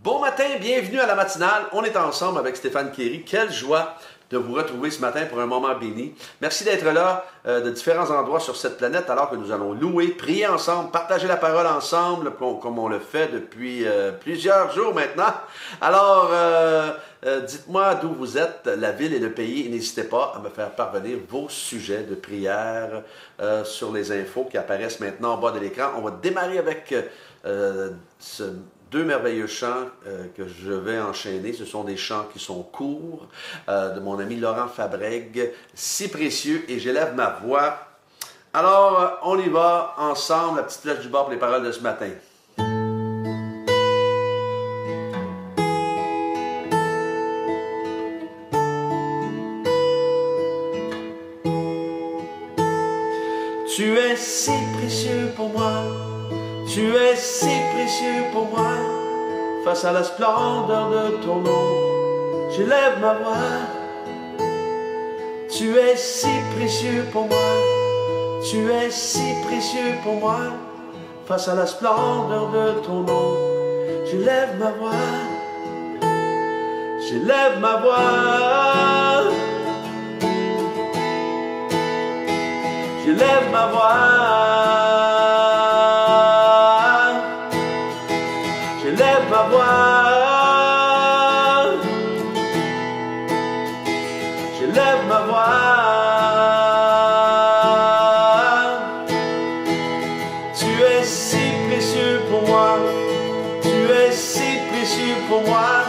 Bon matin, bienvenue à la matinale. On est ensemble avec Stéphane Kéry. Quelle joie de vous retrouver ce matin pour un moment béni. Merci d'être là de différents endroits sur cette planète alors que nous allons louer, prier ensemble, partager la parole ensemble comme on le fait depuis plusieurs jours maintenant. Alors, dites-moi d'où vous êtes, la ville et le pays, et n'hésitez pas à me faire parvenir vos sujets de prière sur les infos qui apparaissent maintenant en bas de l'écran. On va démarrer avec deux merveilleux chants que je vais enchaîner. Ce sont des chants qui sont courts, de mon ami Laurent Fabrègue, si précieux, et j'élève ma voix. Alors, on y va ensemble, la petite flèche du bord pour les paroles de ce matin. Tu es si précieux pour moi. Tu es si précieux pour moi, face à la splendeur de ton nom, j'élève ma voix. Tu es si précieux pour moi, tu es si précieux pour moi, face à la splendeur de ton nom, j'élève ma voix. J'élève ma voix. J'élève ma voix. J'élève ma voix, j'élève ma voix. Tu es si précieux pour moi, tu es si précieux pour moi,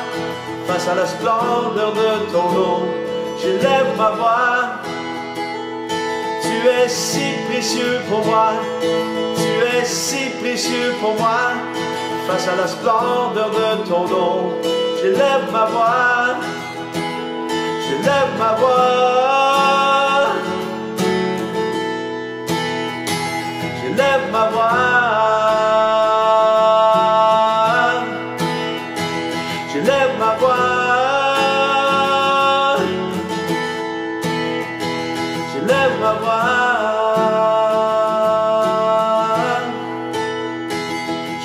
face à la splendeur de ton nom, j'élève ma voix. Tu es si précieux pour moi, tu es si précieux pour moi, face à la splendeur de ton nom, j'élève ma voix, j'élève ma voix, j'élève ma voix, j'élève ma voix, j'élève ma voix.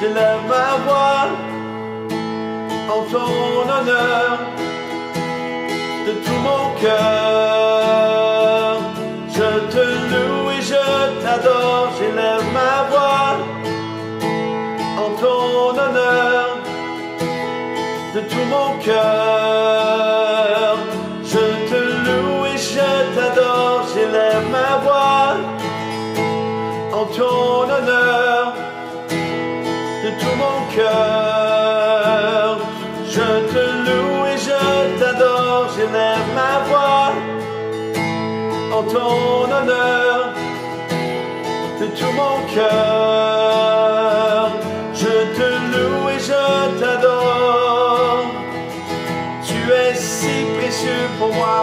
J'élève ma voix en ton honneur de tout mon cœur. Je te loue et je t'adore. J'élève ma voix en ton honneur de tout mon cœur. Je te loue et je t'adore. J'élève ma voix en ton honneur de tout mon cœur. Je te loue et je t'adore, j'élève ma voix en ton honneur de tout mon cœur. Je te loue et je t'adore. Tu es si précieux pour moi,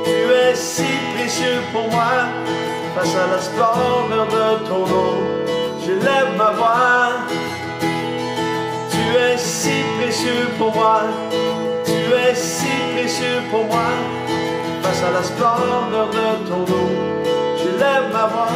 tu es si précieux pour moi, face à la splendeur de ton nom, j'élève ma voix. Tu es si précieux pour moi, tu es si précieux pour moi, face à la splendeur de ton nom, j'élève ma voix.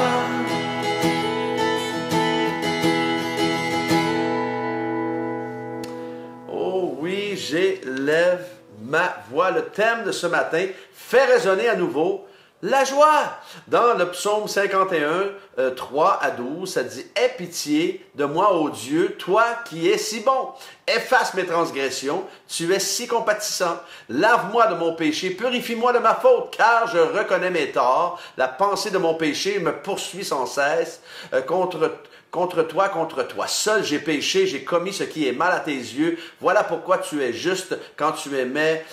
Oh oui, j'élève ma voix. Le thème de ce matin fait résonner à nouveau la joie. Dans le psaume 51, 3 à 12, ça dit « Aie pitié de moi, ô Dieu, toi qui es si bon. Efface mes transgressions, tu es si compatissant. Lave-moi de mon péché, purifie-moi de ma faute, car je reconnais mes torts. La pensée de mon péché me poursuit sans cesse. Contre toi, seul j'ai péché, j'ai commis ce qui est mal à tes yeux. Voilà pourquoi tu es juste quand tu émets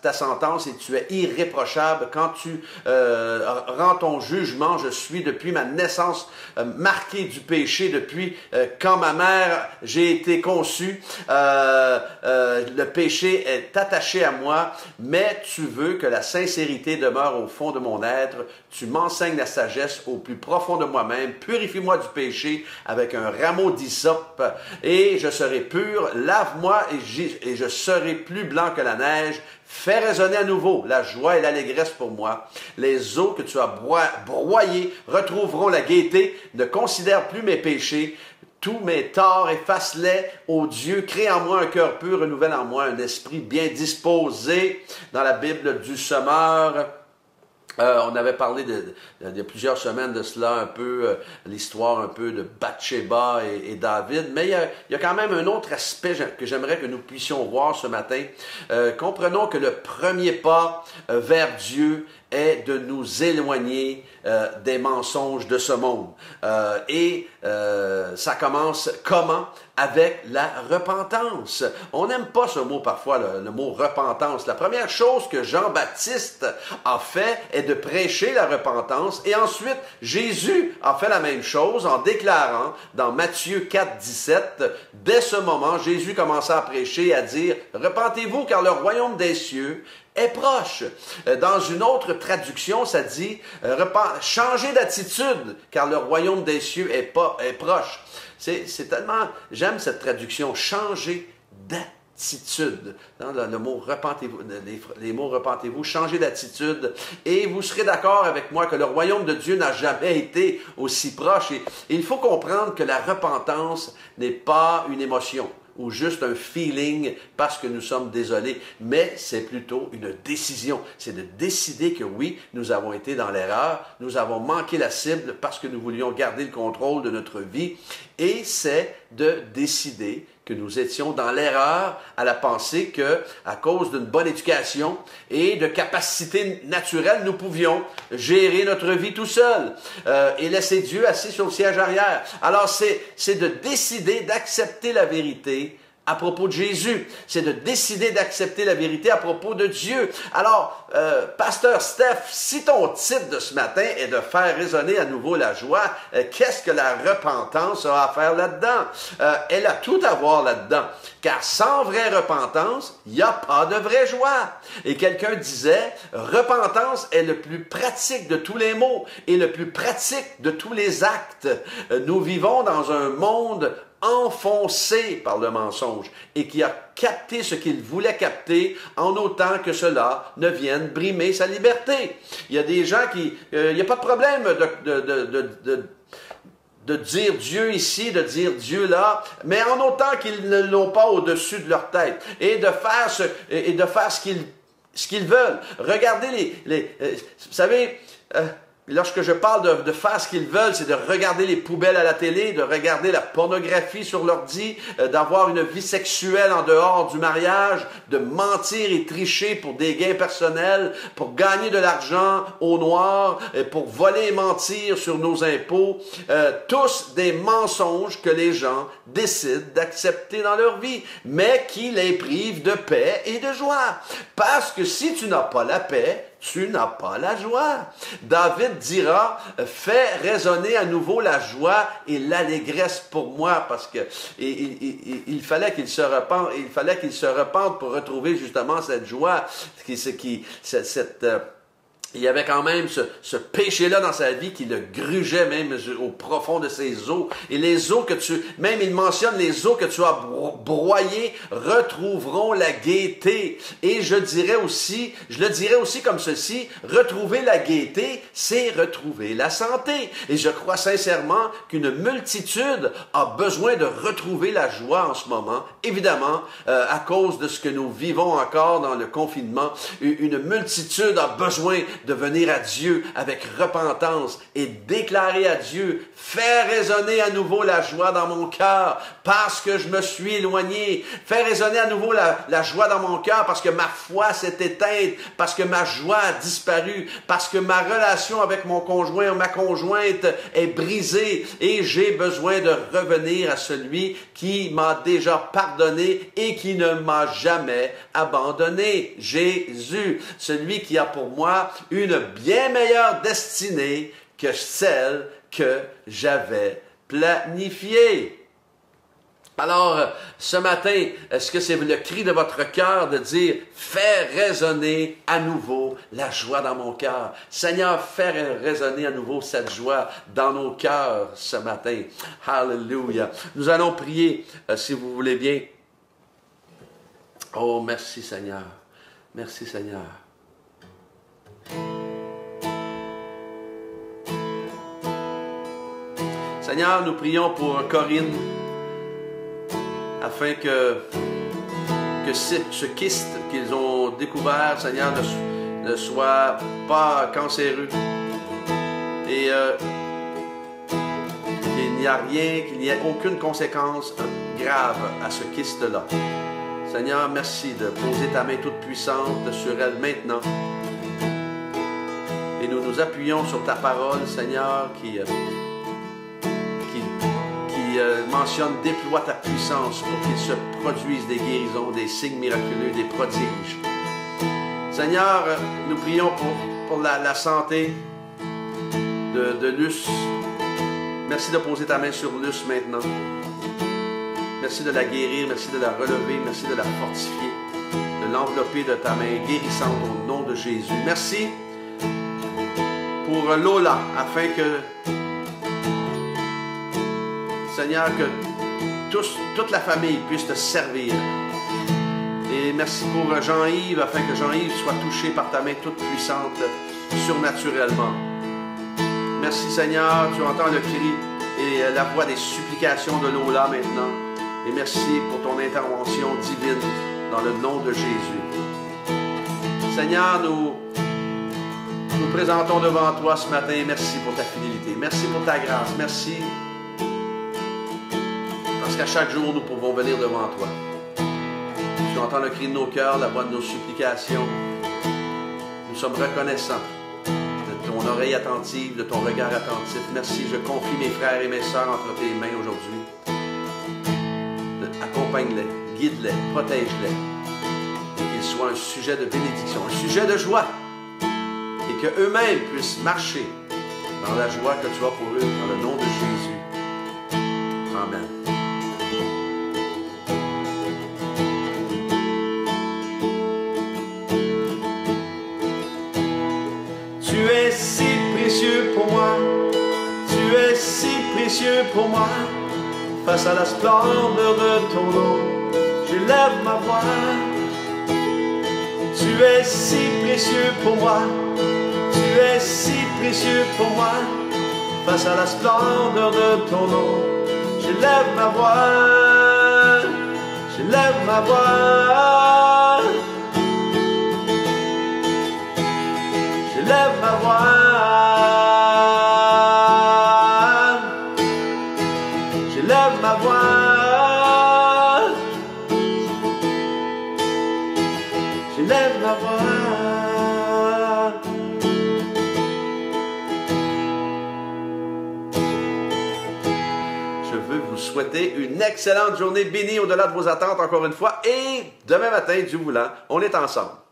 ta sentence et tu es irréprochable. Quand tu rends ton jugement, je suis depuis ma naissance marqué du péché, depuis quand ma mère j'ai été conçu. Le péché est attaché à moi, mais tu veux que la sincérité demeure au fond de mon être. Tu m'enseignes la sagesse au plus profond de moi-même. Purifie-moi du péché avec un rameau d'hysope et je serai pur. Lave-moi et je serai plus blanc que la neige. Fais résonner à nouveau la joie et l'allégresse pour moi. Les eaux que tu as broyées retrouveront la gaieté. Ne considère plus mes péchés. tous mes torts, efface-les, ô Dieu, crée en moi un cœur pur, renouvelle en moi un esprit bien disposé. Dans la Bible du Sommeur, on avait parlé il y a plusieurs semaines de cela, un peu l'histoire un peu de Bathsheba et David, mais il y a quand même un autre aspect que j'aimerais que nous puissions voir ce matin. Comprenons que le premier pas vers Dieu est de nous éloigner des mensonges de ce monde. Ça commence comment? Avec la repentance. On n'aime pas ce mot parfois, le mot repentance. La première chose que Jean-Baptiste a fait est de prêcher la repentance, et ensuite Jésus a fait la même chose en déclarant dans Matthieu 4, 17, dès ce moment, Jésus commença à prêcher et à dire « Repentez-vous car le royaume des cieux est proche. » Dans une autre traduction, ça dit « Changez d'attitude, car le royaume des cieux est proche. » C'est tellement... J'aime cette traduction, « changer d'attitude. » Le mot « repentez-vous », les mots « repentez-vous », « changez d'attitude ». Et vous serez d'accord avec moi que le royaume de Dieu n'a jamais été aussi proche. Et il faut comprendre que la repentance n'est pas une émotion ou juste un feeling parce que nous sommes désolés, mais c'est plutôt une décision. C'est de décider que oui, nous avons été dans l'erreur, nous avons manqué la cible parce que nous voulions garder le contrôle de notre vie, et c'est de décider que nous étions dans l'erreur à la pensée que, à cause d'une bonne éducation et de capacités naturelles, nous pouvions gérer notre vie tout seul et laisser Dieu assis sur le siège arrière. Alors, c'est de décider d'accepter la vérité à propos de Jésus. C'est de décider d'accepter la vérité à propos de Dieu. Alors, Pasteur Steph, si ton titre de ce matin est de faire résonner à nouveau la joie, qu'est-ce que la repentance a à faire là-dedans? Elle a tout à voir là-dedans. Car sans vraie repentance, il n'y a pas de vraie joie. Et quelqu'un disait, repentance est le plus pratique de tous les mots et le plus pratique de tous les actes. Nous vivons dans un monde enfoncé par le mensonge et qui a capté ce qu'il voulait capter en autant que cela ne vienne brimer sa liberté. Il y a des gens qui... il n'y a pas de problème de dire Dieu ici, de dire Dieu là, mais en autant qu'ils ne l'ont pas au-dessus de leur tête et de faire ce qu'ils veulent. Regardez vous savez... lorsque je parle de faire ce qu'ils veulent, c'est de regarder les poubelles à la télé, de regarder la pornographie sur l'ordi, d'avoir une vie sexuelle en dehors du mariage, de mentir et tricher pour des gains personnels, pour gagner de l'argent au noir, pour voler et mentir sur nos impôts. Tous des mensonges que les gens décident d'accepter dans leur vie, mais qui les privent de paix et de joie. Parce que si tu n'as pas la paix, tu n'as pas la joie. David dira, fais résonner à nouveau la joie et l'allégresse pour moi, parce que il fallait qu'il se repente pour retrouver justement cette joie, il y avait quand même ce péché-là dans sa vie qui le grugeait même au profond de ses os. Et les os même il mentionne les os que tu as broyés retrouveront la gaieté. Et je le dirais aussi comme ceci, retrouver la gaieté, c'est retrouver la santé. Et je crois sincèrement qu'une multitude a besoin de retrouver la joie en ce moment. Évidemment, à cause de ce que nous vivons encore dans le confinement, une multitude a besoin de venir à Dieu avec repentance et déclarer à Dieu, fais résonner à nouveau la joie dans mon cœur parce que je me suis éloigné. Fais résonner à nouveau la joie dans mon cœur parce que ma foi s'est éteinte, parce que ma joie a disparu, parce que ma relation avec mon conjoint ou ma conjointe est brisée et j'ai besoin de revenir à celui qui m'a déjà pardonné et qui ne m'a jamais abandonné. Jésus, celui qui a pour moi une bien meilleure destinée que celle que j'avais planifiée. Alors, ce matin, est-ce que c'est le cri de votre cœur de dire « Fais résonner à nouveau la joie dans mon cœur ». Seigneur, fais résonner à nouveau cette joie dans nos cœurs ce matin. Alléluia. Nous allons prier, si vous voulez bien. Oh, merci Seigneur. Merci Seigneur. Seigneur, nous prions pour Corinne, afin que ce kyste qu'ils ont découvert, Seigneur, ne soit pas cancéreux. Et qu'il n'y a rien, qu'il n'y ait aucune conséquence grave à ce kyste-là. Seigneur, merci de poser ta main toute puissante sur elle maintenant. Et nous nous appuyons sur ta parole, Seigneur, qui mentionne, déploie ta puissance pour qu'il se produise des guérisons, des signes miraculeux, des prodiges. Seigneur, nous prions pour la santé de Luce. Merci de poser ta main sur Luce maintenant. Merci de la guérir, merci de la relever, merci de la fortifier, de l'envelopper de ta main guérissante au nom de Jésus. Merci pour Lola, afin que, Seigneur, que toute la famille puisse te servir. Et merci pour Jean-Yves, afin que Jean-Yves soit touché par ta main toute puissante, surnaturellement. Merci Seigneur, tu entends le cri et la voix des supplications de Lola maintenant. Et merci pour ton intervention divine dans le nom de Jésus. Seigneur, nous présentons devant toi ce matin. Merci pour ta fidélité. Merci pour ta grâce. Merci parce qu'à chaque jour, nous pouvons venir devant toi. Tu entends le cri de nos cœurs, la voix de nos supplications. Nous sommes reconnaissants de ton oreille attentive, de ton regard attentif. Merci, je confie mes frères et mes sœurs entre tes mains aujourd'hui. Accompagne-les, guide-les, protège-les. Et qu'ils soient un sujet de bénédiction, un sujet de joie. Et qu'eux-mêmes puissent marcher dans la joie que tu as pour eux, dans le nom de Jésus. Amen. Tu es si précieux pour moi, tu es si précieux pour moi. Face à la splendeur de ton nom, j'élève ma voix. Tu es si précieux pour moi, tu es si précieux pour moi. Face à la splendeur de ton nom, j'élève ma voix, j'élève ma voix, j'élève ma voix. J'élève ma voix, j'élève ma voix. Je veux vous souhaiter une excellente journée bénie au-delà de vos attentes encore une fois. Et demain matin, Dieu voulant, on est ensemble.